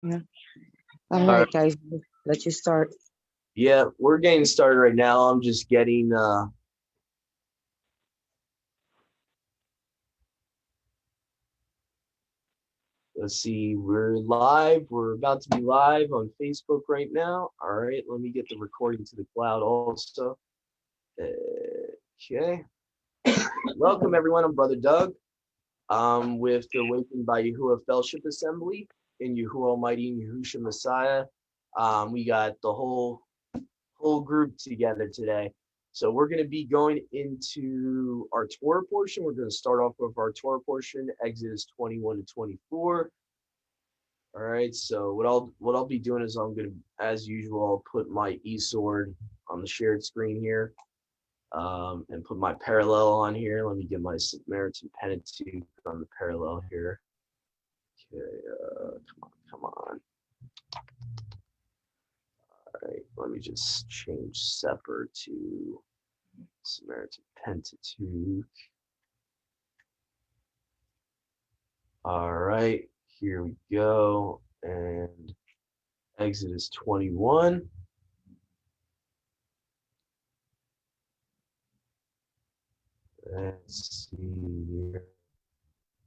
Yeah. All All right. right, guys, let you start. Yeah, we're getting started right now. I'm just getting let's see, we're live. We're about to be live on Facebook right now. All right, let me get the recording to the cloud also. Okay. Welcome everyone. I'm Brother Doug. With the Awakened by Yahuwah Fellowship Assembly in Yahuwah Almighty and Yahushua Messiah. We got the whole group together today. So we're going to be going into our Torah portion. We're going to start off with our Torah portion, Exodus 21 to 24. All right. So what I'll be doing is I'm going to, as usual, I'll put my e-sword on the shared screen here, and put my parallel on here. Let me get my Samaritan Pentateuch on the parallel here. Okay. Come on. All right. Let me just change Seper to Samaritan Pentateuch. All right, here we go. And Exodus 21. Let's see here.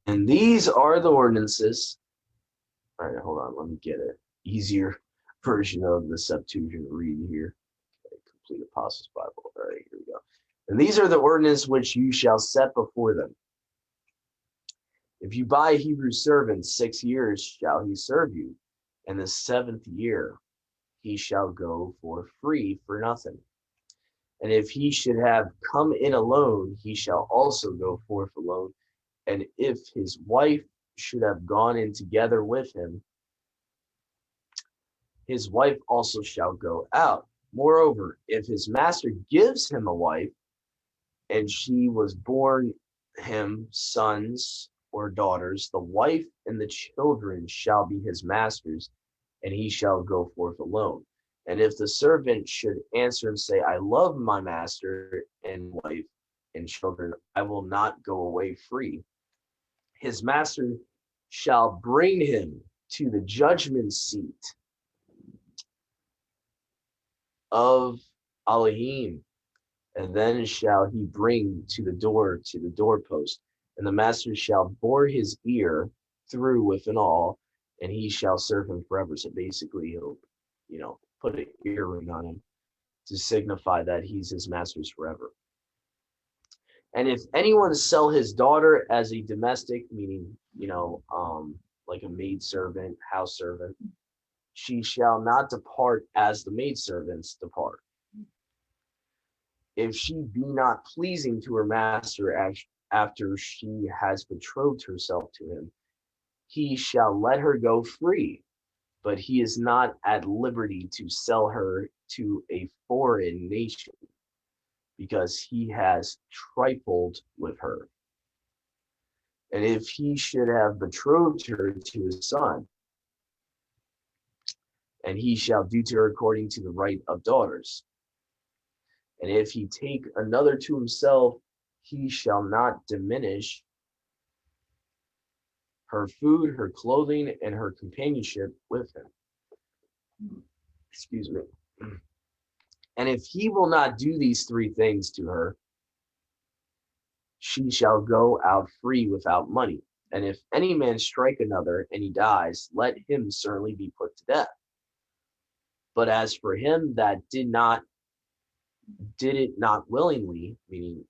And these are the ordinances. All right, hold on. Let me get an easier version of the Septuagint read here. Okay, Complete Apostles' Bible. All right, here we go. And these are the ordinances which you shall set before them. If you buy a Hebrew servant, 6 years shall he serve you, and the 7th year he shall go for free for nothing. And if he should have come in alone, he shall also go forth alone. And if his wife should have gone in together with him, his wife also shall go out. Moreover, if his master gives him a wife, and she was born him sons or daughters, the wife and the children shall be his master's, and he shall go forth alone. And if the servant should answer and say, I love my master and wife and children, I will not go away free. His master shall bring him to the judgment seat of Elohim, and then shall he bring to the doorpost, and the master shall bore his ear through with an awl, and he shall serve him forever. So basically, he'll, put an earring on him to signify that he's his master's forever. And if anyone sell his daughter as a domestic, meaning, like a maid servant, house servant, she shall not depart as the maid servants depart. If she be not pleasing to her master after she has betrothed herself to him, he shall let her go free, but he is not at liberty to sell her to a foreign nation, because he has trifled with her. And if he should have betrothed her to his son, and he shall do to her according to the right of daughters. And if he take another to himself, he shall not diminish her food, her clothing, and her companionship with him. Excuse me. And if he will not do these three things to her, she shall go out free without money. And if any man strike another and he dies, let him certainly be put to death. But as for him that did it not willingly, meaning,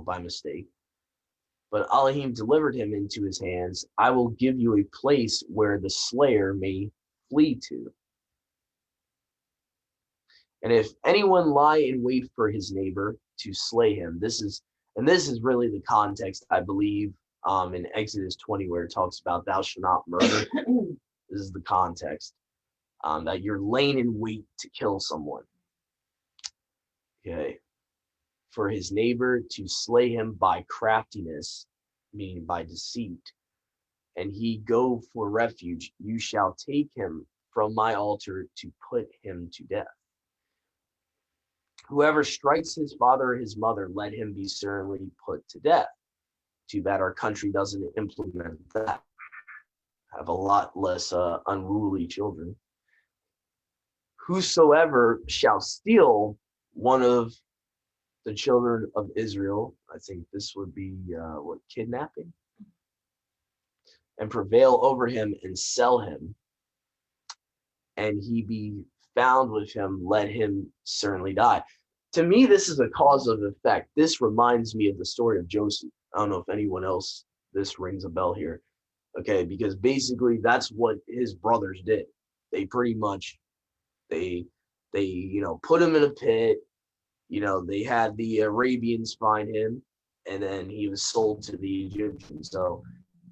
by mistake, but Elohim delivered him into his hands, I will give you a place where the slayer may flee to. And if anyone lie in wait for his neighbor to slay him, this is really the context, I believe, in Exodus 20, where it talks about thou shalt not murder. This is the context, that you're laying in wait to kill someone. Okay. For his neighbor to slay him by craftiness, meaning by deceit, and he go for refuge, you shall take him from my altar to put him to death. Whoever strikes his father or his mother, let him be certainly put to death. Too bad our country doesn't implement that. have a lot less unruly children. Whosoever shall steal one of the children of Israel, I think this would be kidnapping, and prevail over him and sell him, and he be found with him, let him certainly die. To me, this is a cause of effect. This reminds me of the story of Joseph. I don't know if anyone else, this rings a bell here. Okay, because basically that's what his brothers did. They pretty much, they put him in a pit. They had the Arabians find him, and then he was sold to the Egyptians. So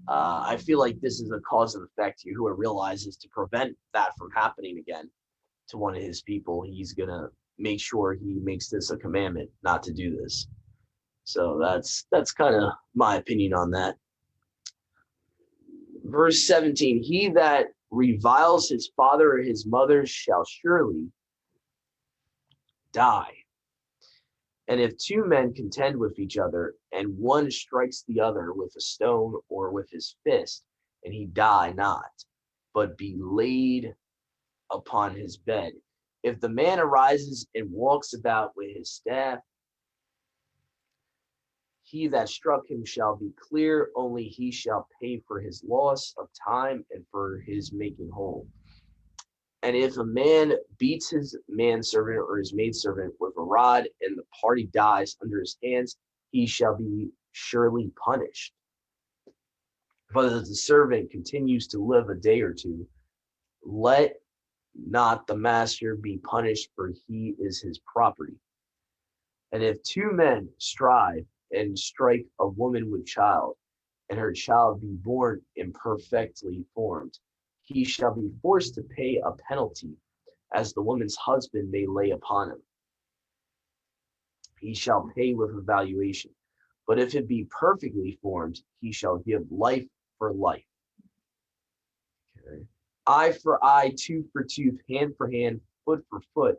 I feel like this is a cause and effect here. Who realizes to prevent that from happening again to one of his people, he's gonna make sure he makes this a commandment not to do this. So that's kind of my opinion on that. Verse 17, he that reviles his father or his mother shall surely die. And if two men contend with each other, and one strikes the other with a stone or with his fist, and he die not, but be laid upon his bed, if the man arises and walks about with his staff, he that struck him shall be clear, only he shall pay for his loss of time and for his making whole. And if a man beats his manservant or his maidservant with a rod, and the party dies under his hands, he shall be surely punished. But if the servant continues to live a day or two, let not the master be punished, for he is his property. And if two men strive and strike a woman with child, and her child be born imperfectly formed, he shall be forced to pay a penalty, as the woman's husband may lay upon him. He shall pay with a valuation. But if it be perfectly formed, he shall give life for life. Okay. Eye for eye, tooth for tooth, hand for hand, foot for foot,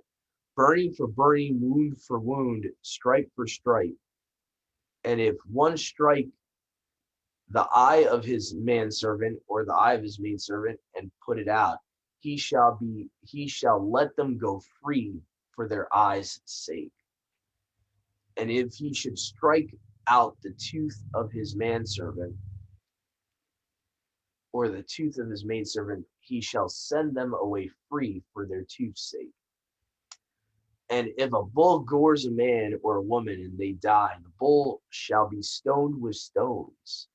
burning for burning, wound for wound, stripe for stripe. And if one strike the eye of his manservant or the eye of his maidservant and put it out, he shall let them go free for their eyes' sake. And if he should strike out the tooth of his manservant or the tooth of his maidservant, he shall send them away free for their tooth's sake. And if a bull gores a man or a woman and they die, the bull shall be stoned with stones,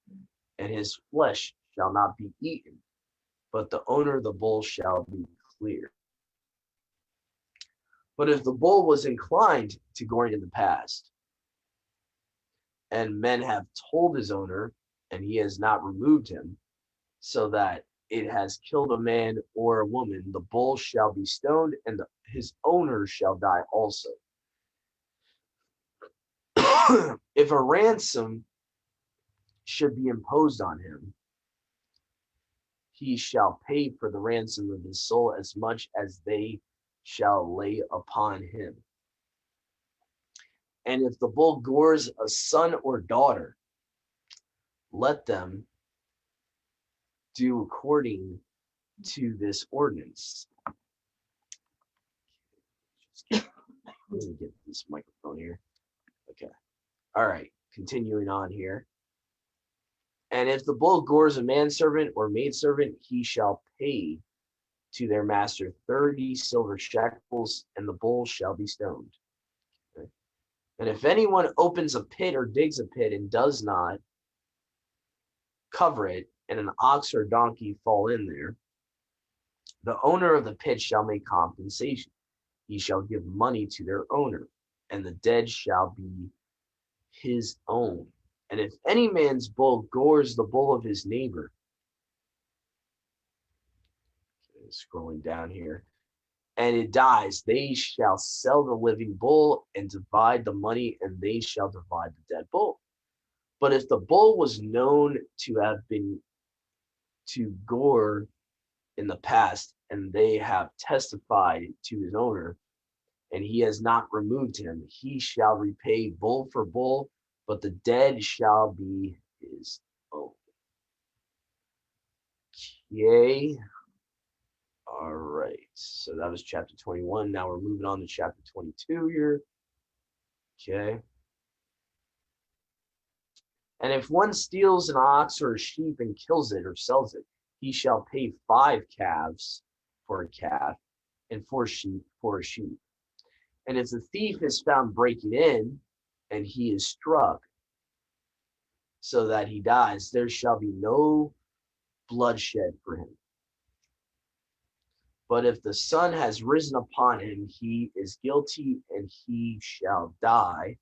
and his flesh shall not be eaten, but the owner of the bull shall be clear. But if the bull was inclined to goring in the past, and men have told his owner, and he has not removed him, so that it has killed a man or a woman, the bull shall be stoned, and his owner shall die also. If a ransom should be imposed on him, he shall pay for the ransom of his soul as much as they shall lay upon him. And if the bull gores a son or daughter, let them do according to this ordinance. Let me get this microphone here. Okay. All right. Continuing on here. And if the bull gores a manservant or maidservant, he shall pay to their master 30 silver shekels, and the bull shall be stoned. Okay. And if anyone opens a pit or digs a pit and does not cover it, and an ox or donkey fall in there, the owner of the pit shall make compensation. He shall give money to their owner, and the dead shall be his own. And if any man's bull gores the bull of his neighbor, okay, scrolling down here, and it dies, they shall sell the living bull and divide the money, and they shall divide the dead bull. But if the bull was known to have been to gore in the past, and they have testified to his owner, and he has not removed him, he shall repay bull for bull, but the dead shall be his own. Yay. All right. So that was chapter 21. Now we're moving on to chapter 22 here. Okay. And if one steals an ox or a sheep and kills it or sells it, he shall pay 5 calves for a calf and 4 sheep for a sheep. And if the thief is found breaking in and he is struck so that he dies, there shall be no bloodshed for him. But if the sun has risen upon him, he is guilty and he shall die.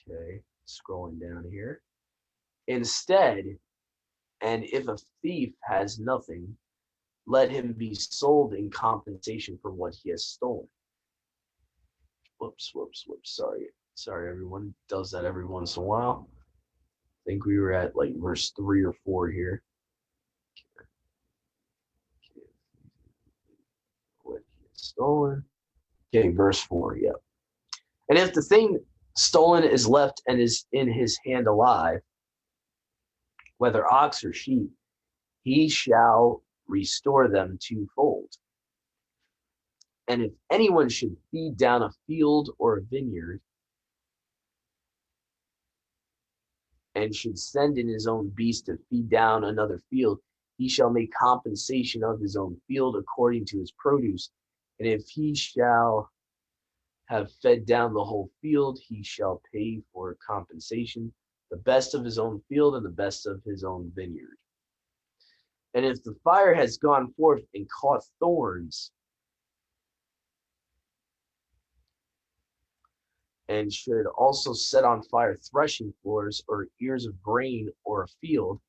Okay, scrolling down here. Instead, and if a thief has nothing, let him be sold in compensation for what he has stolen. Whoops. Sorry, everyone. Does that every once in a while. I think we were at like verse 3 or 4 here. What he has stolen. Okay, verse 4, yep. And if the thing stolen is left and is in his hand alive, whether ox or sheep, he shall restore them twofold. And if anyone should feed down a field or a vineyard, and should send in his own beast to feed down another field, he shall make compensation of his own field according to his produce. And if he shall have fed down the whole field, he shall pay for compensation, the best of his own field and the best of his own vineyard. And if the fire has gone forth and caught thorns, and should also set on fire threshing floors or ears of grain or a field,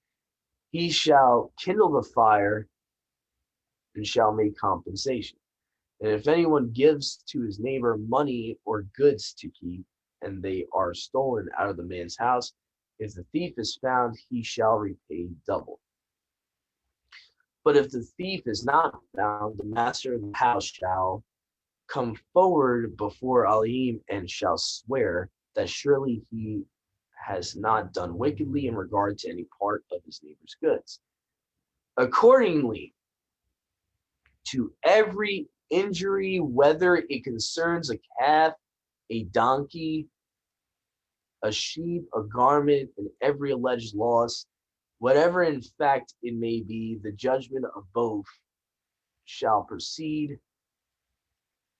he shall kindle the fire and shall make compensation. And if anyone gives to his neighbor money or goods to keep, and they are stolen out of the man's house, if the thief is found, he shall repay double. But if the thief is not found, the master of the house shall come forward before Elohim and shall swear that surely he has not done wickedly in regard to any part of his neighbor's goods. Accordingly, to every injury, whether it concerns a calf, a donkey, a sheep, a garment, and every alleged loss, whatever in fact it may be, the judgment of both shall proceed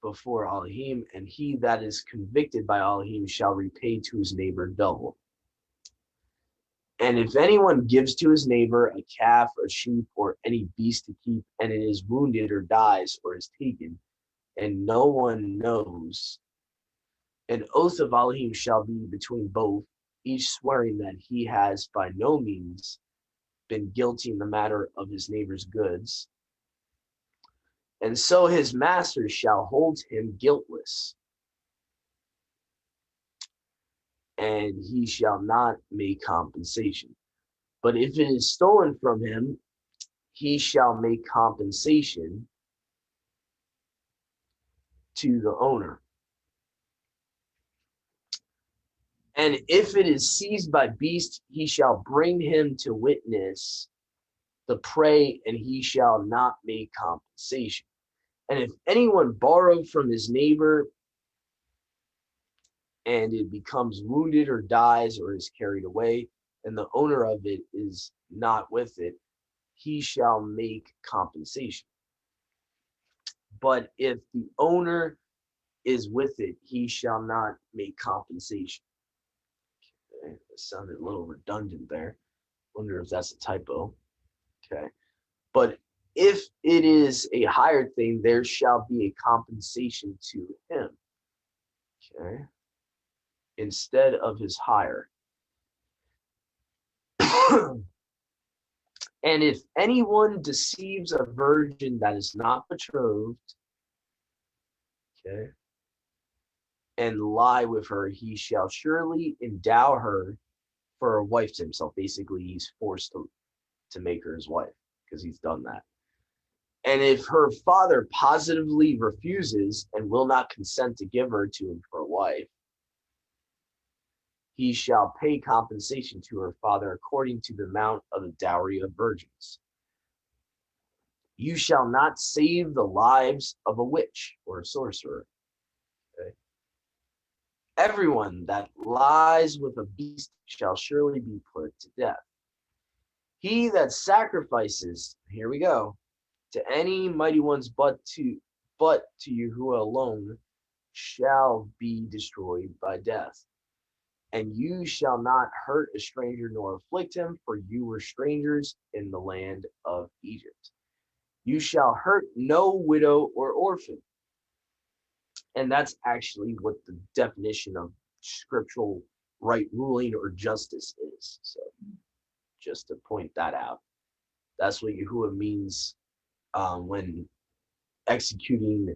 before Elohim, and he that is convicted by Elohim shall repay to his neighbor double. And if anyone gives to his neighbor a calf, a sheep, or any beast to keep, and it is wounded or dies or is taken, and no one knows, an oath of Elohim shall be between both, each swearing that he has by no means been guilty in the matter of his neighbor's goods. And so his master shall hold him guiltless, and he shall not make compensation. But if it is stolen from him, he shall make compensation to the owner. And if it is seized by beast, he shall bring him to witness the prey, and he shall not make compensation. And if anyone borrow from his neighbor, and it becomes wounded or dies or is carried away, and the owner of it is not with it, he shall make compensation. But if the owner is with it, he shall not make compensation. Okay, that sounded a little redundant there. Wonder if that's a typo. Okay. But if it is a hired thing, there shall be a compensation to him. Okay. Instead of his hire. And if anyone deceives a virgin that is not betrothed, okay, and lie with her, he shall surely endow her for a wife to himself. Basically, he's forced to make her his wife because he's done that. And if her father positively refuses and will not consent to give her to him for a wife, he shall pay compensation to her father according to the amount of the dowry of virgins. You shall not save the lives of a witch or a sorcerer. Okay? Everyone that lies with a beast shall surely be put to death. He that sacrifices, here we go, to any mighty ones but to Yahuwah alone shall be destroyed by death. And you shall not hurt a stranger nor afflict him, for you were strangers in the land of Egypt. You shall hurt no widow or orphan. And that's actually what the definition of scriptural right ruling or justice is. So just to point that out, that's what Yahuwah means when executing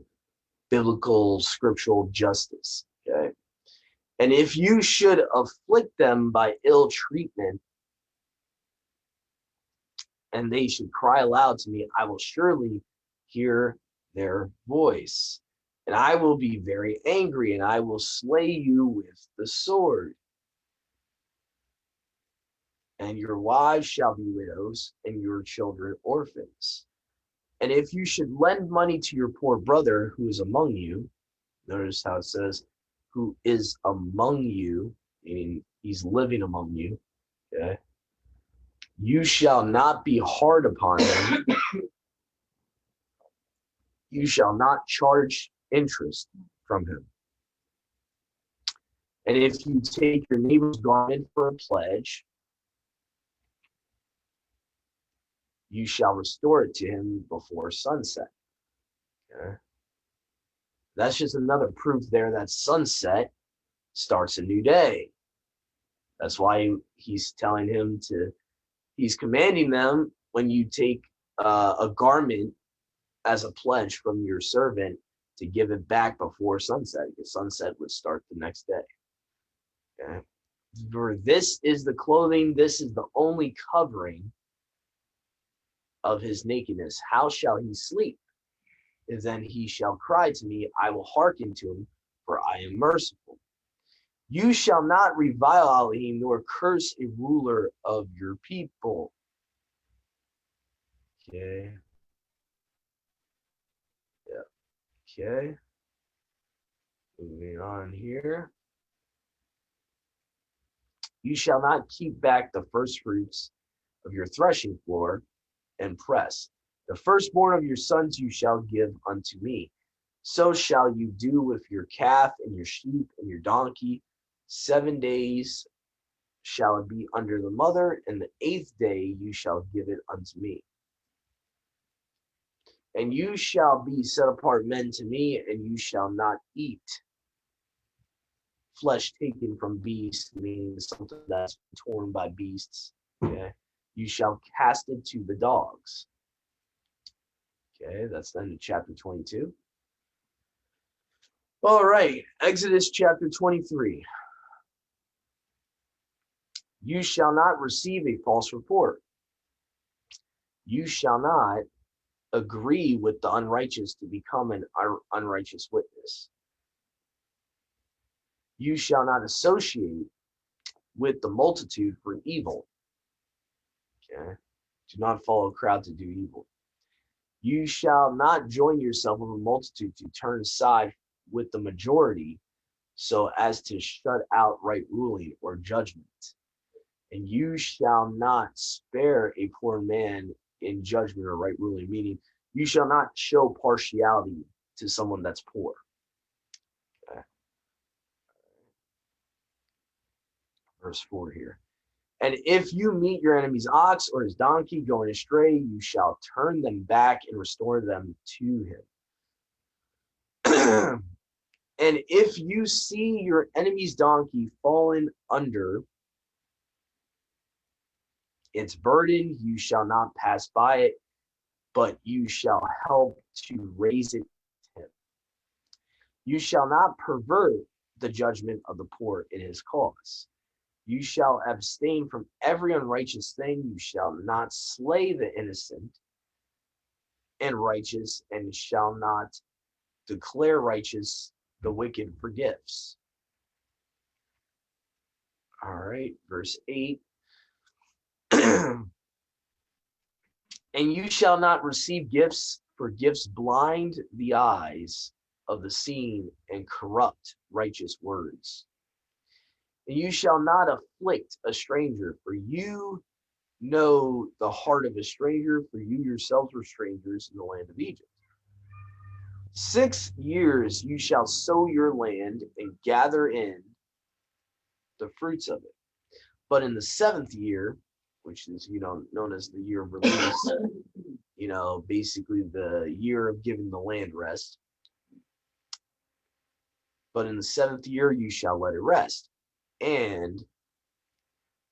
biblical scriptural justice. Okay. And if you should afflict them by ill treatment, and they should cry aloud to me, I will surely hear their voice. And I will be very angry, and I will slay you with the sword. And your wives shall be widows, and your children orphans. And if you should lend money to your poor brother who is among you, notice how it says, who is among you, meaning he's living among you, okay? You shall not be hard upon him. You shall not charge interest from him. And if you take your neighbor's garment for a pledge, you shall restore it to him before sunset. Okay? That's just another proof there that sunset starts a new day. That's why he's telling him he's commanding them when you take a garment as a pledge from your servant to give it back before sunset, because sunset would start the next day. Okay? For this is the clothing, this is the only covering of his nakedness. How shall he sleep? And then he shall cry to me, I will hearken to him, for I am merciful. You shall not revile Elohim, nor curse a ruler of your people. Okay. Yeah. Okay. Moving on here. You shall not keep back the first fruits of your threshing floor and press. The firstborn of your sons you shall give unto me. So shall you do with your calf and your sheep and your donkey. 7 days shall it be under the mother, and the 8th day you shall give it unto me. And you shall be set apart men to me, and you shall not eat flesh taken from beasts, meaning something that's torn by beasts. Okay, you shall cast it to the dogs. Okay, that's then in chapter 22. All right, Exodus chapter 23. You shall not receive a false report. You shall not agree with the unrighteous to become an unrighteous witness. You shall not associate with the multitude for evil. Okay, do not follow a crowd to do evil. You shall not join yourself with a multitude to turn aside with the majority, so as to shut out right ruling or judgment. And you shall not spare a poor man in judgment or right ruling, meaning you shall not show partiality to someone that's poor. Okay. Verse 4 here. And if you meet your enemy's ox or his donkey going astray, you shall turn them back and restore them to him. And if you see your enemy's donkey fallen under its burden, you shall not pass by it, but you shall help to raise it to him. You shall not pervert the judgment of the poor in his cause. You shall abstain from every unrighteous thing. You shall not slay the innocent and righteous, and shall not declare righteous the wicked for gifts. All right, verse 8. And you shall not receive gifts, for gifts blind the eyes of the seeing and corrupt righteous words. And you shall not afflict a stranger, for you know the heart of a stranger, for you yourselves were strangers in the land of Egypt. 6 years you shall sow your land and gather in the fruits of it. But in the 7th year, which is, known as the year of release, basically the year of giving the land rest. But in the 7th year you shall let it rest and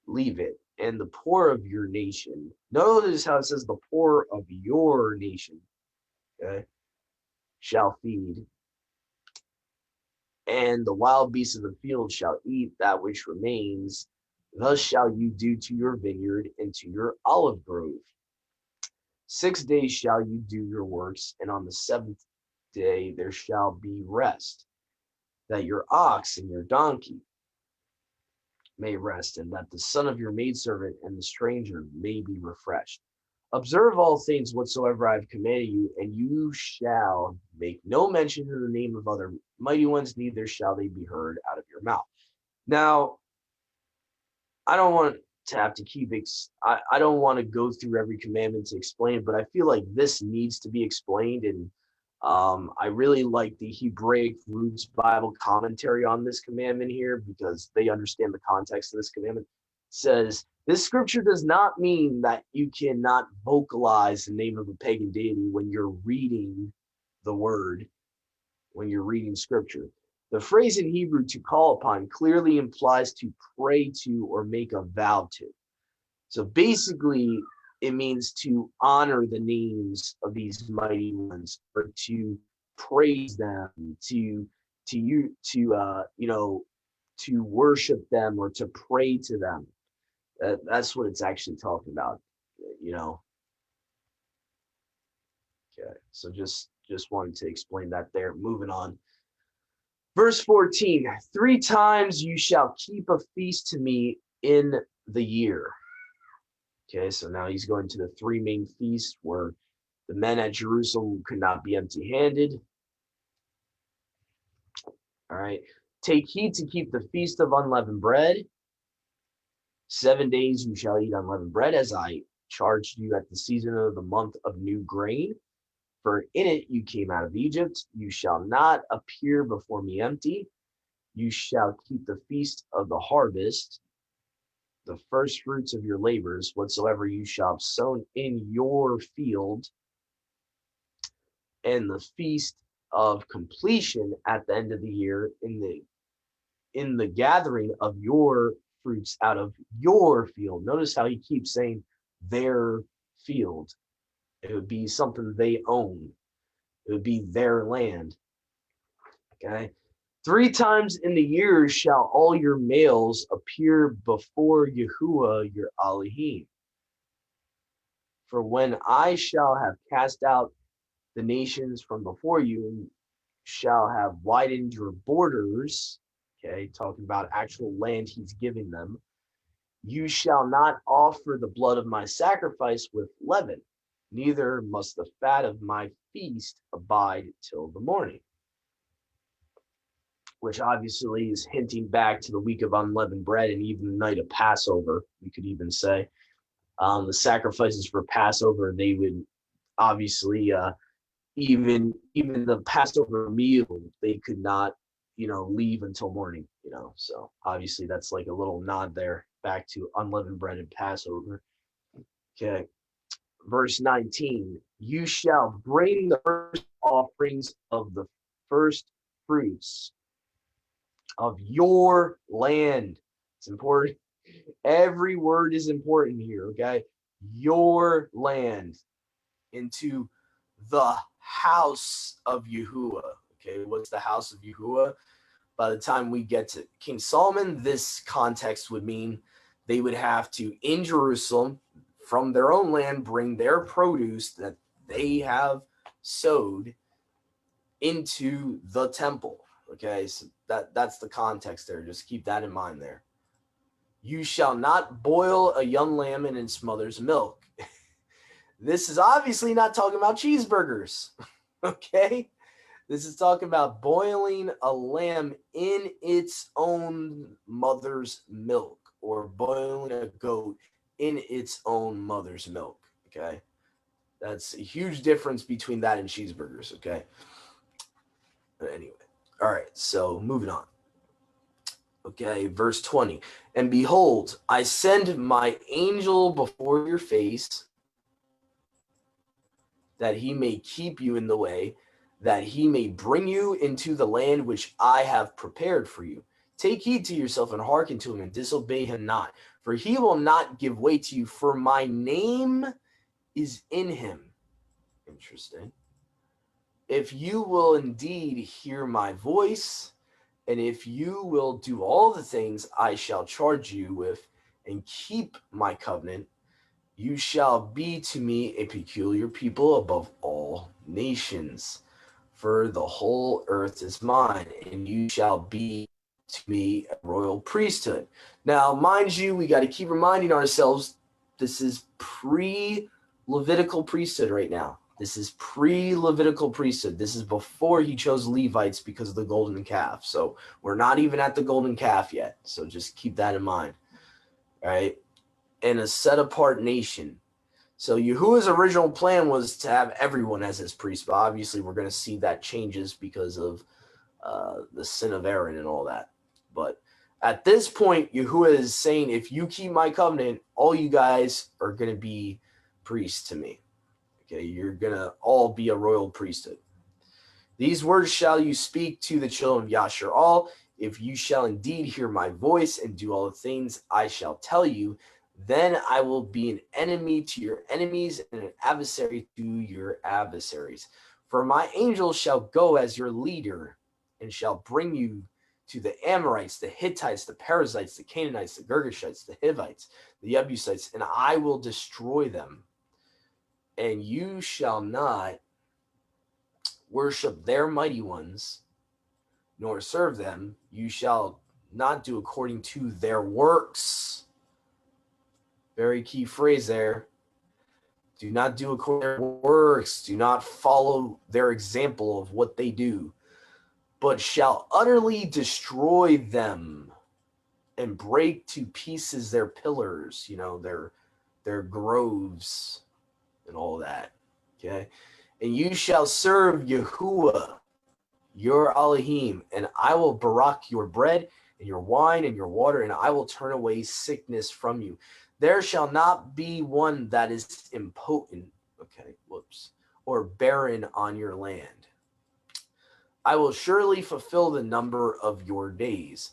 leave it. And the poor of your nation, notice how it says the poor of your nation, okay, shall feed. And the wild beasts of the field shall eat that which remains. Thus shall you do to your vineyard and to your olive grove. 6 days shall you do your works, and on the 7th day there shall be rest, that your ox and your donkey may rest, and that the son of your maidservant and the stranger may be refreshed. Observe all things whatsoever I have commanded you, and you shall make no mention of the name of other mighty ones, neither shall they be heard out of your mouth. Now, I don't want to have to I don't want to go through every commandment to explain, but I feel like this needs to be explained. And I really like the Hebraic Roots Bible commentary on this commandment here, because they understand the context of this commandment. It says, this scripture does not mean that you cannot vocalize the name of a pagan deity when you're reading the word, when you're reading scripture. The phrase in Hebrew "to call upon" clearly implies to pray to or make a vow to. So basically, it means to honor the names of these mighty ones, or to praise them, to worship them, or to pray to them. That's what it's actually talking about, Okay, so just wanted to explain that there. Moving on. Verse 14, 3 times you shall keep a feast to me in the year. Okay, so now he's going to the 3 main feasts where the men at Jerusalem could not be empty-handed. All right, take heed to keep the feast of unleavened bread. 7 days you shall eat unleavened bread, as I charged you at the season of the month of new grain. For in it you came out of Egypt. You shall not appear before me empty. You shall keep the feast of the harvest, the first fruits of your labors, whatsoever you shall have sown in your field, and the feast of completion at the end of the year, in the gathering of your fruits out of your field. Notice how he keeps saying their field. It would be something they own. It would be their land. Okay. 3 times in the year shall all your males appear before Yahuwah your Elohim. For when I shall have cast out the nations from before you, and shall have widened your borders, okay, talking about actual land he's giving them, you shall not offer the blood of my sacrifice with leaven, neither must the fat of my feast abide till the morning. Which obviously is hinting back to the week of unleavened bread and even the night of Passover, we could even say. The sacrifices for Passover, they would obviously, even the Passover meal, they could not, leave until morning, So obviously that's like a little nod there back to unleavened bread and Passover. Okay. Verse 19, you shall bring the first offerings of the first fruits of your land. It's important. Every word is important here, okay? Your land, into the house of Yahuwah. Okay, what's the house of Yahuwah? By the time we get to King Solomon, this context would mean they would have to, in Jerusalem, from their own land, bring their produce that they have sowed into the temple. Okay, so that's the context there. Just keep that in mind there. You shall not boil a young lamb in its mother's milk. This is obviously not talking about cheeseburgers, okay? This is talking about boiling a lamb in its own mother's milk, or boiling a goat in its own mother's milk, okay? That's a huge difference between that and cheeseburgers, okay? But anyway, all right, so moving on. Okay, verse 20. And behold, I send my angel before your face, that he may keep you in the way, that he may bring you into the land which I have prepared for you. Take heed to yourself and hearken to him and disobey him not, for he will not give way to you, for my name is in him. Interesting. If you will indeed hear my voice, and if you will do all the things I shall charge you with, and keep my covenant, you shall be to me a peculiar people above all nations. For the whole earth is mine, and you shall be to me a royal priesthood. Now, mind you, we got to keep reminding ourselves this is pre-Levitical priesthood right now. This is pre-Levitical priesthood. This is before he chose Levites because of the golden calf. So we're not even at the golden calf yet. So just keep that in mind. All right. And a set-apart nation. So Yahuwah's original plan was to have everyone as his priest, but obviously we're going to see that changes because of the sin of Aaron and all that. But at this point, Yahuwah is saying, if you keep my covenant, all you guys are going to be priests to me. Okay, you're going to all be a royal priesthood. These words shall you speak to the children of Yasharal, if you shall indeed hear my voice and do all the things I shall tell you. Then I will be an enemy to your enemies and an adversary to your adversaries. For my angel shall go as your leader and shall bring you to the Amorites, the Hittites, the Perizzites, the Canaanites, the Girgashites, the Hivites, the Jebusites, and I will destroy them. And you shall not worship their mighty ones, nor serve them. You shall not do according to their works. Very key phrase there. Do not do according to their works. Do not follow their example of what they do, but shall utterly destroy them and break to pieces their pillars, their groves and all that. Okay. And you shall serve Yahuwah, your Elohim, and I will barak your bread and your wine and your water, and I will turn away sickness from you. There shall not be one that is impotent, or barren on your land. I will surely fulfill the number of your days,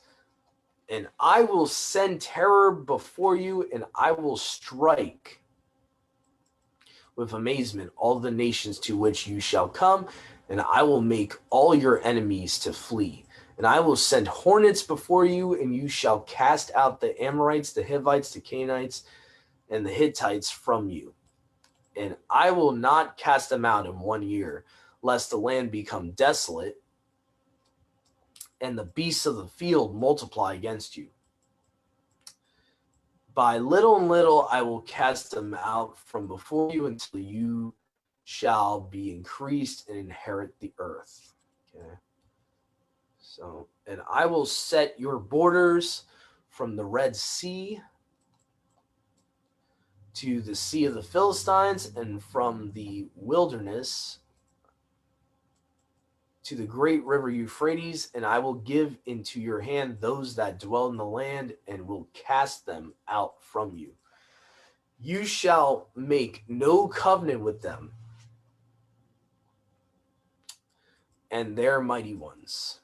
and I will send terror before you, and I will strike with amazement all the nations to which you shall come, and I will make all your enemies to flee. And I will send hornets before you, and you shall cast out the Amorites, the Hivites, the Canaanites, and the Hittites from you. And I will not cast them out in 1 year, lest the land become desolate, and the beasts of the field multiply against you. By little and little I will cast them out from before you until you shall be increased and inherit the earth. Okay. So, and I will set your borders from the Red Sea to the Sea of the Philistines, and from the wilderness to the great river Euphrates, and I will give into your hand those that dwell in the land, and will cast them out from you. You shall make no covenant with them and their mighty ones.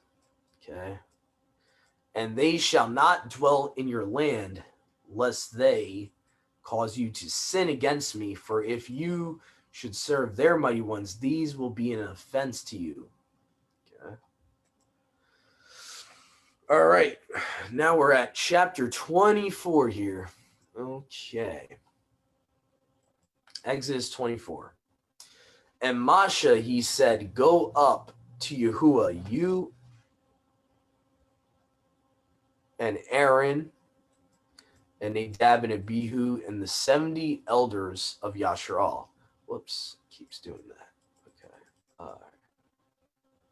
Okay. And they shall not dwell in your land, lest they cause you to sin against me. For if you should serve their mighty ones, these will be an offense to you. Okay. All right. Now we're at chapter 24 here. Okay. Exodus 24. And Moshe, he said, go up to Yahuwah, you and Aaron, and Nadab and Abihu, and the 70 elders of Yasharal. Whoops, keeps doing that. Okay.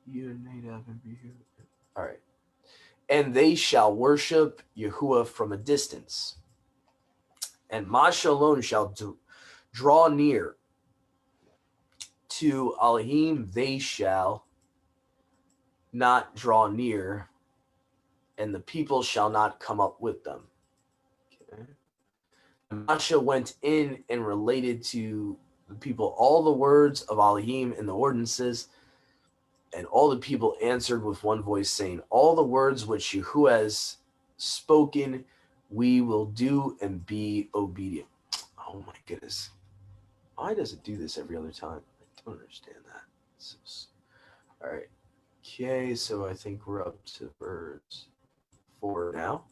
You and Nadab and Abihu. All right. And they shall worship Yahuwah from a distance. And Moshe alone shall draw near to Elohim. They shall not draw near, and the people shall not come up with them. Okay. And Moshe went in and related to the people all the words of Elohim and the ordinances, and all the people answered with one voice, saying, all the words which Yahuwah has spoken, we will do and be obedient. Oh my goodness. Why does it do this every other time? I don't understand that. All right. Okay, so I think we're up to verse 4 now.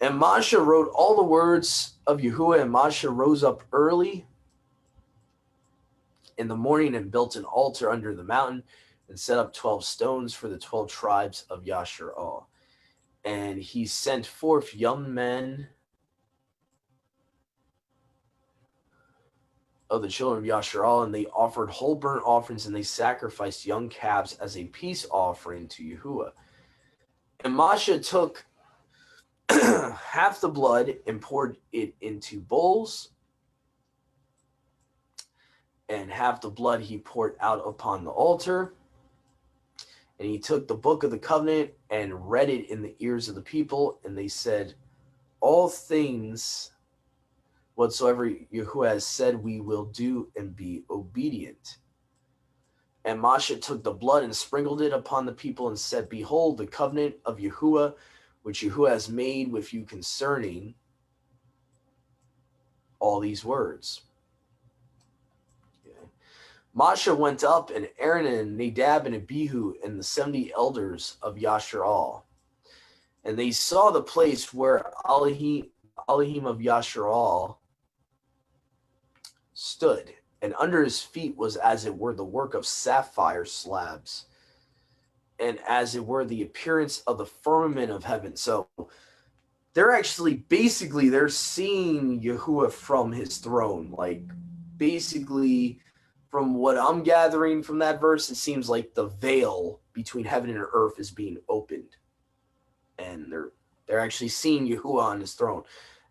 And Moshe wrote all the words of Yahuwah, and Moshe rose up early in the morning and built an altar under the mountain and set up 12 stones for the 12 tribes of Yasharal. And he sent forth young men of the children of Yasharal, and they offered whole burnt offerings, and they sacrificed young calves as a peace offering to Yahuwah. And Moshe took half the blood and poured it into bowls, and half the blood he poured out upon the altar. And he took the book of the covenant and read it in the ears of the people, and they said, all things whatsoever Yahuwah has said, we will do and be obedient. And Moshe took the blood and sprinkled it upon the people and said, behold, the covenant of Yahuwah, which Yahuwah has made with you concerning all these words. Okay. Moshe went up, and Aaron and Nadab and Abihu and the 70 elders of Yasharal. And they saw the place where Elohim of Yasharal stood, and under his feet was as it were the work of sapphire slabs, and as it were the appearance of the firmament of heaven. So they're actually they're seeing Yahuwah from his throne. Like, basically, from what I'm gathering from that verse, it seems like the veil between heaven and earth is being opened, and they're actually seeing Yahuwah on his throne.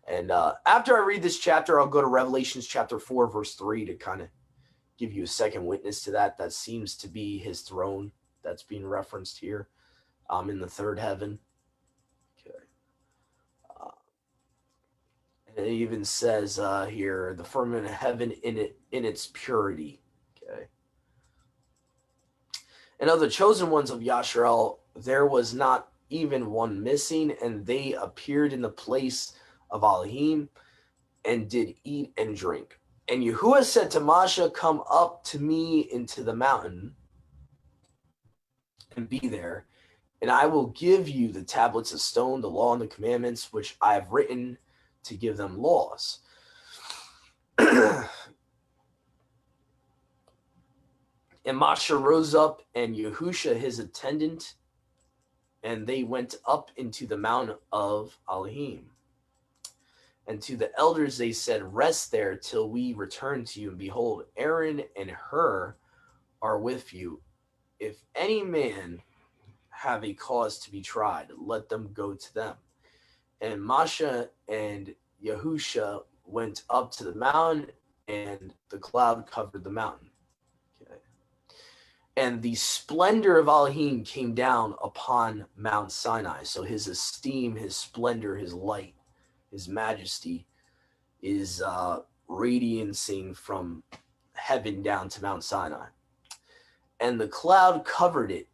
And after I read this chapter, I'll go to Revelations chapter 4, verse 3 to kind of give you a second witness to that. That seems to be his throne that's being referenced here in the third heaven. Okay. And it even says here, the firmament of heaven in its purity. Okay. And of the chosen ones of Yasharal, there was not even one missing, and they appeared in the place of Elohim and did eat and drink. And Yahuwah said to Moshe, come up to me into the mountain and be there, and I will give you the tablets of stone, the law and the commandments, which I have written to give them laws. And Moshe rose up, and Yahusha his attendant, and they went up into the mountain of Elohim. And to the elders they said, rest there till we return to you. And behold, Aaron and Hur are with you. If any man have a cause to be tried, let them go to them. And Moshe and Yahusha went up to the mountain, and the cloud covered the mountain. Okay. And the splendor of Elohim came down upon Mount Sinai. So his esteem, his splendor, his light, his majesty is radiancing from heaven down to Mount Sinai. And the cloud covered it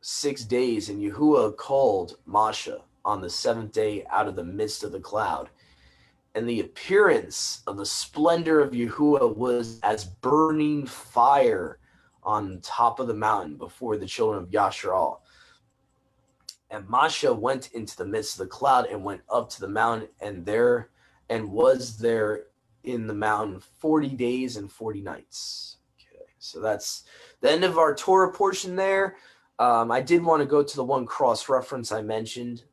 6 days, and Yahuwah called Moshe on the seventh day out of the midst of the cloud. And the appearance of the splendor of Yahuwah was as burning fire on top of the mountain before the children of Yasharal. And Moshe went into the midst of the cloud and went up to the mountain, and was there in the mountain 40 days and 40 nights. Okay, so that's the end of our Torah portion there. I did want to go to the one cross reference I mentioned.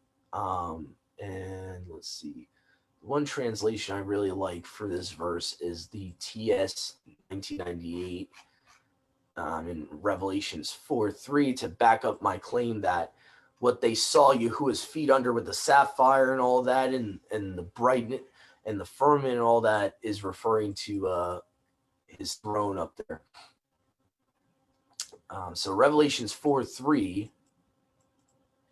And let's see. One translation I really like for this verse is the TS 1998 in Revelations 4:3 to back up my claim that what they saw Yahuwah's feet under with the sapphire and all that, and the brightness and the firmament and all that is referring to his throne up there. So Revelations 4:3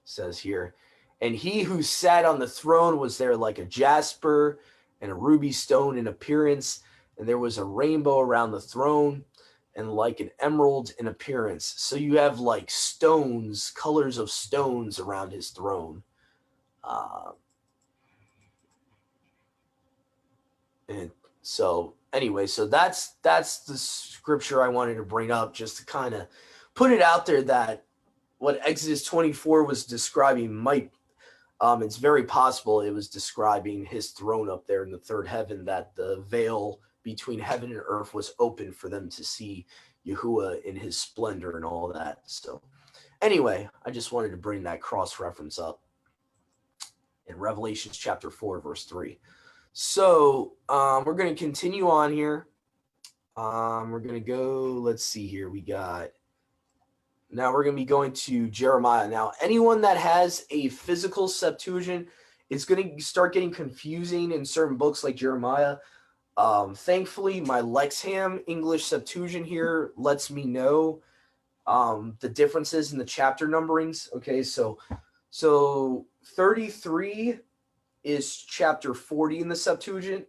says here, and he who sat on the throne was there like a jasper and a ruby stone in appearance, and there was a rainbow around the throne, and like an emerald in appearance. So you have like stones, colors of stones around his throne. And so anyway, so that's the scripture I wanted to bring up, just to kind of put it out there that what Exodus 24 was describing might, it's very possible it was describing his throne up there in the third heaven, that the veil between heaven and earth was open for them to see Yahuwah in his splendor and all that. So anyway, I just wanted to bring that cross-reference up in Revelations chapter 4, verse 3. So we're going to continue on here. We're going to go, let's see here. Now we're going to be going to Jeremiah. Now, anyone that has a physical Septuagint, it's going to start getting confusing in certain books like Jeremiah. Thankfully, my Lexham English Septuagint here lets me know the differences in the chapter numberings. Okay, so 33 is chapter 40 in the Septuagint,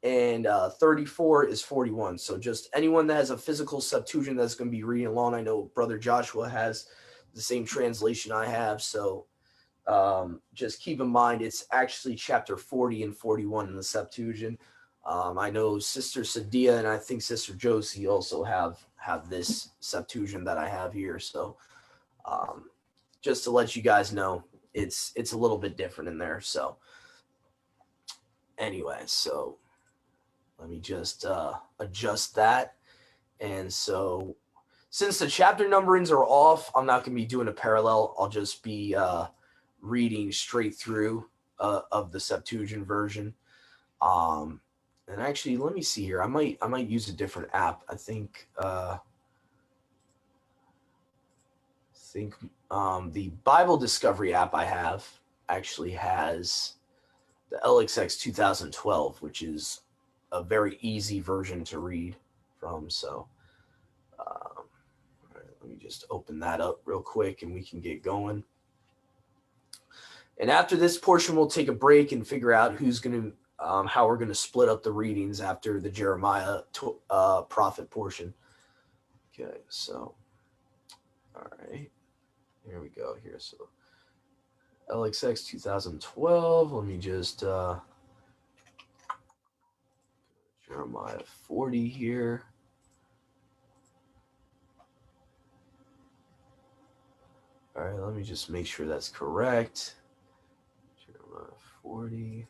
and 34 is 41. So just anyone that has a physical Septuagint that's going to be reading along. I know Brother Joshua has the same translation I have, so just keep in mind it's actually chapter 40 and 41 in the Septuagint. I know Sister Sadia and I think Sister Josie also have this Septuagint that I have here. So just to let you guys know, it's a little bit different in there. So anyway, so let me just adjust that. And so since the chapter numberings are off, I'm not going to be doing a parallel. I'll just be reading straight through of the Septuagint version. And actually, let me see here. I might use a different app. I think the Bible Discovery app I have actually has the LXX 2012, which is a very easy version to read from. So all right, let me just open that up real quick and we can get going. And after this portion, we'll take a break and figure out who's going to how we're going to split up the readings after the Jeremiah prophet portion. Okay, so all right, here we go here. So LXX 2012, let me just Jeremiah 40 here. All right, let me just make sure that's correct. Jeremiah 40.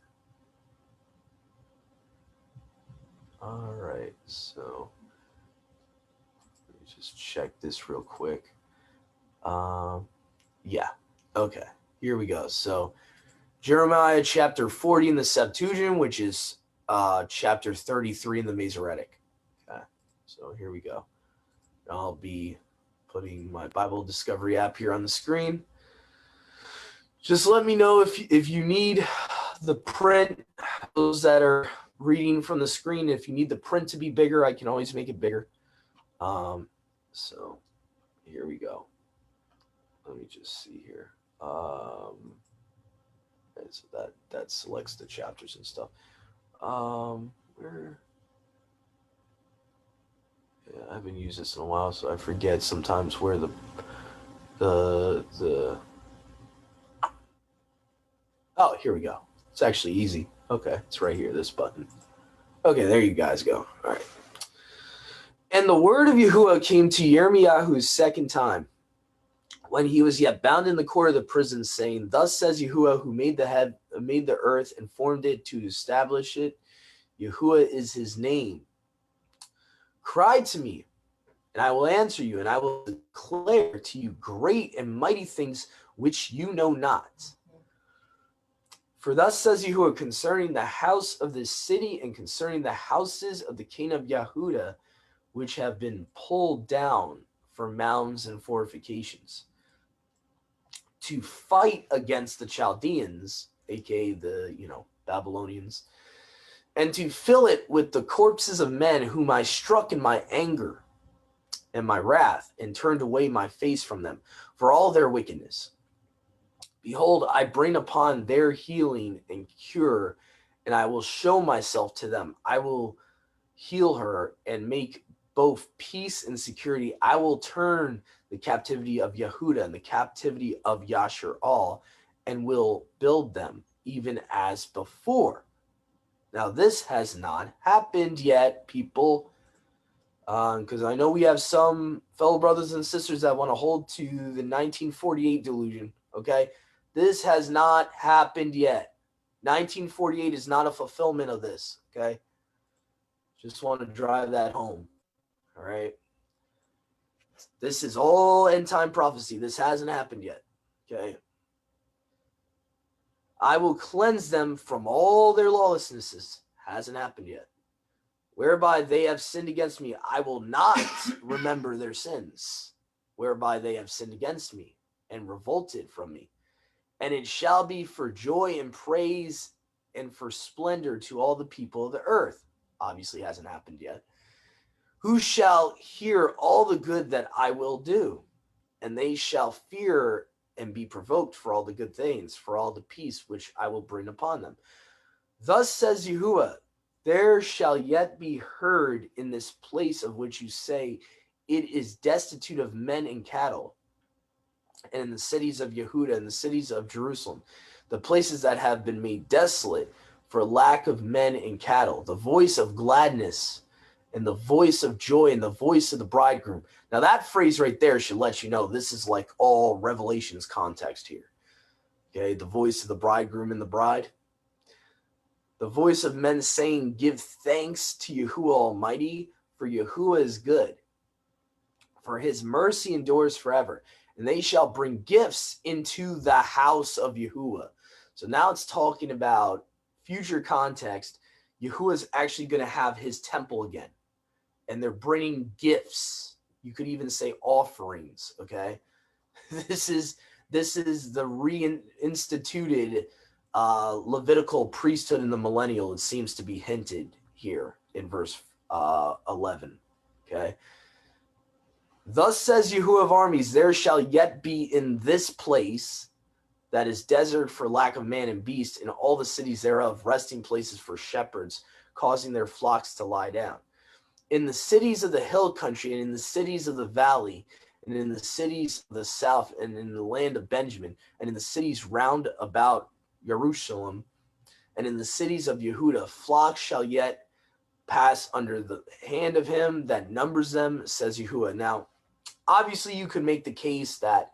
All right, so let me just check this real quick. Yeah, okay, here we go. So Jeremiah chapter 40 in the Septuagint, which is chapter 33 in the Masoretic. Okay, so here we go. I'll be putting my Bible Discovery app here on the screen. Just let me know if you need the print, those that are reading from the screen, if you need the print to be bigger, I can always make it bigger. So here we go. Let me just see here. So that selects the chapters and stuff. Where? Yeah, I haven't used this in a while, so I forget sometimes where the oh, here we go. It's actually easy. Okay, it's right here, this button. Okay, there you guys go. All right. And the word of Yahuwah came to Yirmiyahu's second time, when he was yet bound in the court of the prison, saying, "Thus says Yahuwah, who made the earth and formed it to establish it. Yahuwah is his name. Cry to me, and I will answer you, and I will declare to you great and mighty things which you know not." For thus says Yahuwah concerning the house of this city and concerning the houses of the king of Yehuda, which have been pulled down for mounds and fortifications, to fight against the Chaldeans, aka the Babylonians, and to fill it with the corpses of men whom I struck in my anger and my wrath, and turned away my face from them for all their wickedness. Behold, I bring upon their healing and cure, and I will show myself to them. I will heal her and make both peace and security. I will turn the captivity of Yehuda and the captivity of Yashar all, and will build them even as before. Now, this has not happened yet, people, because I know we have some fellow brothers and sisters that want to hold to the 1948 delusion, okay? This has not happened yet. 1948 is not a fulfillment of this, okay? Just want to drive that home, all right? This is all end-time prophecy. This hasn't happened yet, okay? I will cleanse them from all their lawlessnesses. Hasn't happened yet. Whereby they have sinned against me, I will not remember their sins, whereby they have sinned against me and revolted from me. And it shall be for joy and praise and for splendor to all the people of the earth. Obviously hasn't happened yet. Who shall hear all the good that I will do, and they shall fear and be provoked for all the good things, for all the peace which I will bring upon them. Thus says Yahuwah, there shall yet be heard in this place of which you say, it is destitute of men and cattle, and in the cities of Yehuda and the cities of Jerusalem, the places that have been made desolate for lack of men and cattle, the voice of gladness and the voice of joy and the voice of the bridegroom. Now that phrase right there should let you know this is like all Revelations context here. Okay, the voice of the bridegroom and the bride. The voice of men saying, give thanks to Yahuwah Almighty, for Yahuwah is good, for his mercy endures forever. And they shall bring gifts into the house of Yahuwah. So now it's talking about future context. Yahuwah is actually going to have his temple again. And they're bringing gifts. You could even say offerings, okay? This is the reinstituted Levitical priesthood in the millennial. It seems to be hinted here in verse 11, okay? Thus says Yahuwah of armies, there shall yet be in this place that is desert for lack of man and beast, in all the cities thereof, resting places for shepherds, causing their flocks to lie down. In the cities of the hill country, and in the cities of the valley, and in the cities of the south, and in the land of Benjamin, and in the cities round about Jerusalem, and in the cities of Yehuda, flocks shall yet pass under the hand of him that numbers them, says Yahuwah. Now, obviously, you could make the case that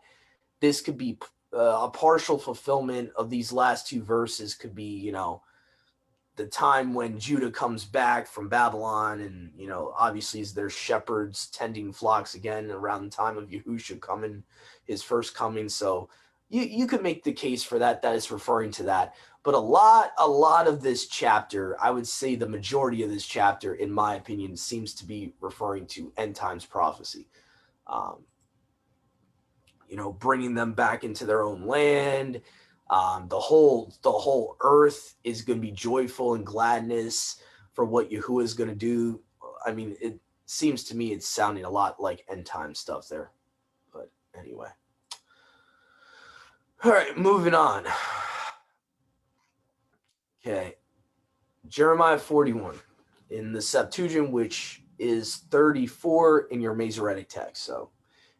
this could be a partial fulfillment of these last two verses. Could be, the time when Judah comes back from Babylon, and obviously there's shepherds tending flocks again around the time of Yahushua coming, his first coming. So you could make the case for that it's referring to that. But a lot of this chapter, I would say the majority of this chapter, in my opinion, seems to be referring to end times prophecy. Bringing them back into their own land. The whole earth is going to be joyful and gladness for what Yahuwah is going to do. I mean, it seems to me it's sounding a lot like end time stuff there. But anyway. All right, moving on. Okay. Jeremiah 41 in the Septuagint, which is 34 in your Masoretic text. So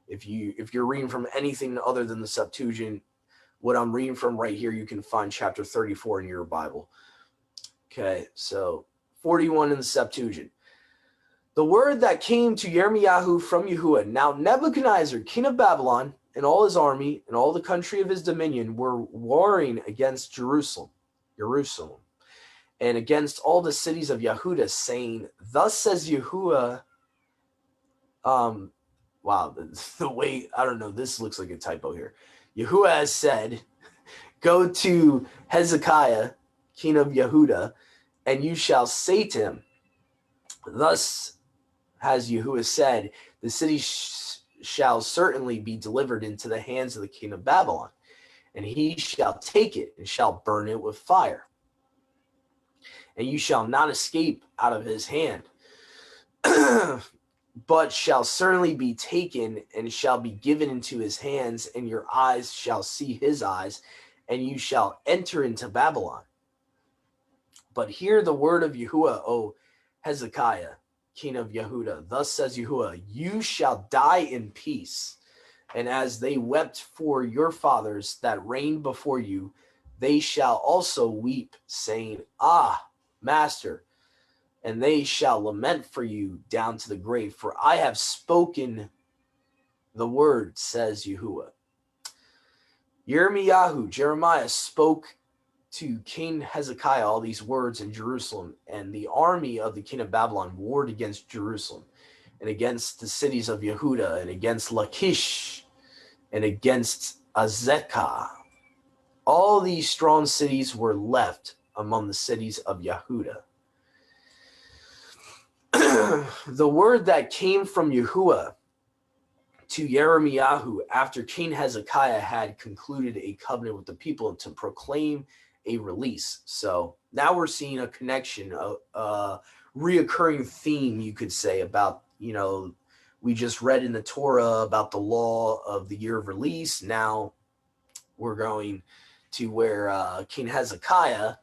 if you're reading from anything other than the Septuagint, what I'm reading from right here, you can find chapter 34 in your Bible. Okay, so 41 in the Septuagint. The word that came to Yirmiyahu from Yahuwah. Now Nebuchadnezzar, king of Babylon, and all his army, and all the country of his dominion were warring against Jerusalem, and against all the cities of Yehuda, saying, thus says Yahuwah, wow, the way, I don't know, this looks like a typo here. Yahuwah has said, Go to Hezekiah, king of Yehuda, and you shall say to him, thus has Yahuwah said, the city shall certainly be delivered into the hands of the king of Babylon, and he shall take it and shall burn it with fire. And you shall not escape out of his hand, but shall certainly be taken and shall be given into his hands, and your eyes shall see his eyes, and you shall enter into Babylon. But hear the word of Yahuwah, O Hezekiah, king of Yehuda. Thus says Yahuwah, you shall die in peace. And as they wept for your fathers that reigned before you, they shall also weep, saying, Ah, master, and they shall lament for you down to the grave. For I have spoken the word, says Yahuwah. Jeremiah spoke to King Hezekiah all these words in Jerusalem, and the army of the king of Babylon warred against Jerusalem, and against the cities of Yehuda, and against Lachish, and against Azekah. All these strong cities were left among the cities of Yehuda. The word that came from Yahuwah to Jeremiah after King Hezekiah had concluded a covenant with the people to proclaim a release. So now we're seeing a connection, a reoccurring theme, you could say, about, we just read in the Torah about the law of the year of release. Now we're going to where King Hezekiah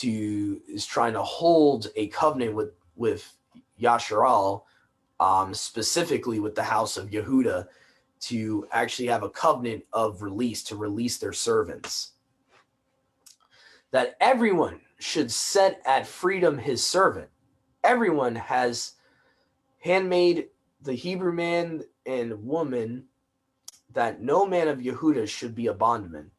is trying to hold a covenant with Yasharal, specifically with the house of Yehuda, to actually have a covenant of release, to release their servants. That everyone should set at freedom his servant. Everyone has handmaid, the Hebrew man and woman, that no man of Yehuda should be a bondman.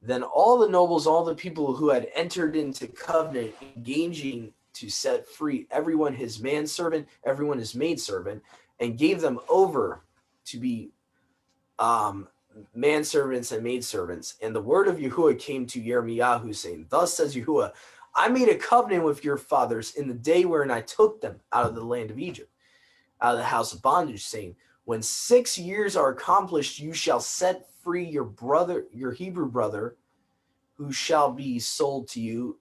Then all the nobles, all the people who had entered into covenant, engaging to set free everyone his manservant, everyone his maidservant, and gave them over to be manservants and maidservants. And the word of Yahuwah came to Jeremiah, saying, thus says Yahuwah, I made a covenant with your fathers in the day wherein I took them out of the land of Egypt, out of the house of bondage, saying, when 6 years are accomplished, you shall set free your brother, your Hebrew brother, who shall be sold to you,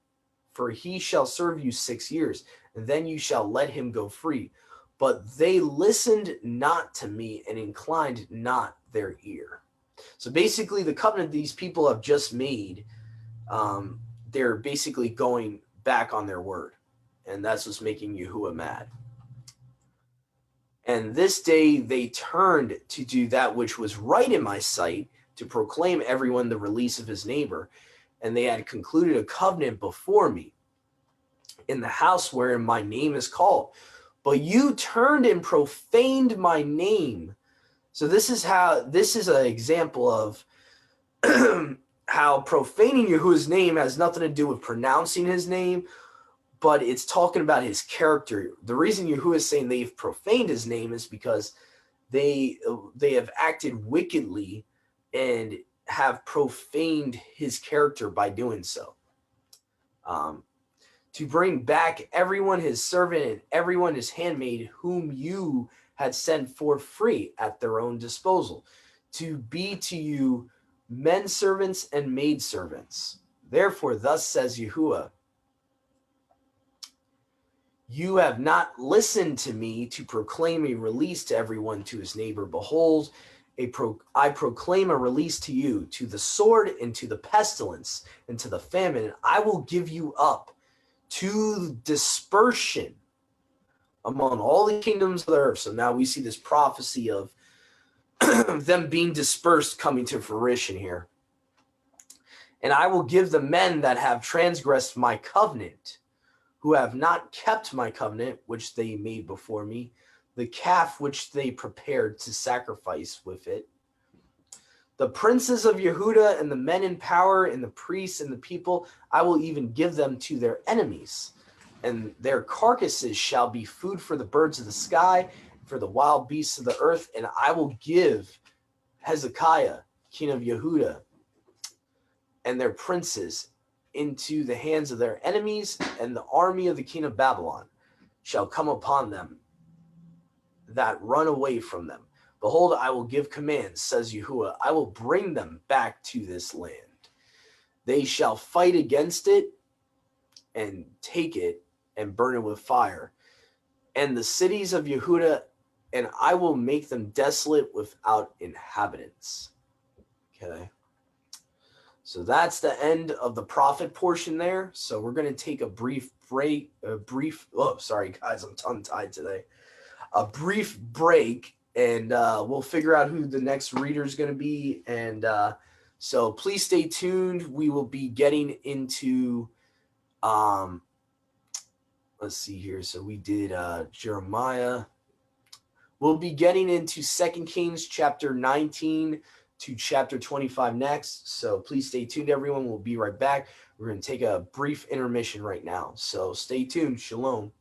for he shall serve you 6 years, and then you shall let him go free. But they listened not to me and inclined not their ear. So basically, the covenant these people have just made, they're basically going back on their word. And that's what's making Yahuwah mad. And this day they turned to do that which was right in my sight, to proclaim everyone the release of his neighbor. And they had concluded a covenant before me in the house wherein my name is called. But you turned and profaned my name. So this is an example of how profaning Yahuwah's name has nothing to do with pronouncing his name, but it's talking about his character. The reason Yahuwah is saying they've profaned his name is because they have acted wickedly and have profaned his character by doing so. To bring back everyone his servant and everyone his handmaid, whom you had sent for free at their own disposal, to be to you men servants and maid servants. Therefore, thus says Yahuwah, you have not listened to me to proclaim a release to everyone to his neighbor. Behold, I proclaim a release to you, to the sword and to the pestilence and to the famine, and I will give you up to dispersion among all the kingdoms of the earth. So now we see this prophecy of them being dispersed coming to fruition here. And I will give the men that have transgressed my covenant, who have not kept my covenant, which they made before me, the calf which they prepared to sacrifice with it. The princes of Yehuda and the men in power and the priests and the people, I will even give them to their enemies. And their carcasses shall be food for the birds of the sky, for the wild beasts of the earth. And I will give Hezekiah, king of Yehuda, and their princes into the hands of their enemies, and the army of the king of Babylon shall come upon them that run away from them. Behold, I will give commands, says Yahuwah. I will bring them back to this land. They shall fight against it and take it and burn it with fire. And the cities of Yehuda, and I will make them desolate without inhabitants. Okay. So that's the end of the prophet portion there. So we're going to take a brief break. Sorry, guys, I'm tongue-tied today. A brief break, and we'll figure out who the next reader is going to be. And so please stay tuned. We will be getting into, let's see here. So we did Jeremiah. We'll be getting into 2 Kings chapter 19 to chapter 25 next. So please stay tuned, everyone. We'll be right back. We're going to take a brief intermission right now. So stay tuned. Shalom.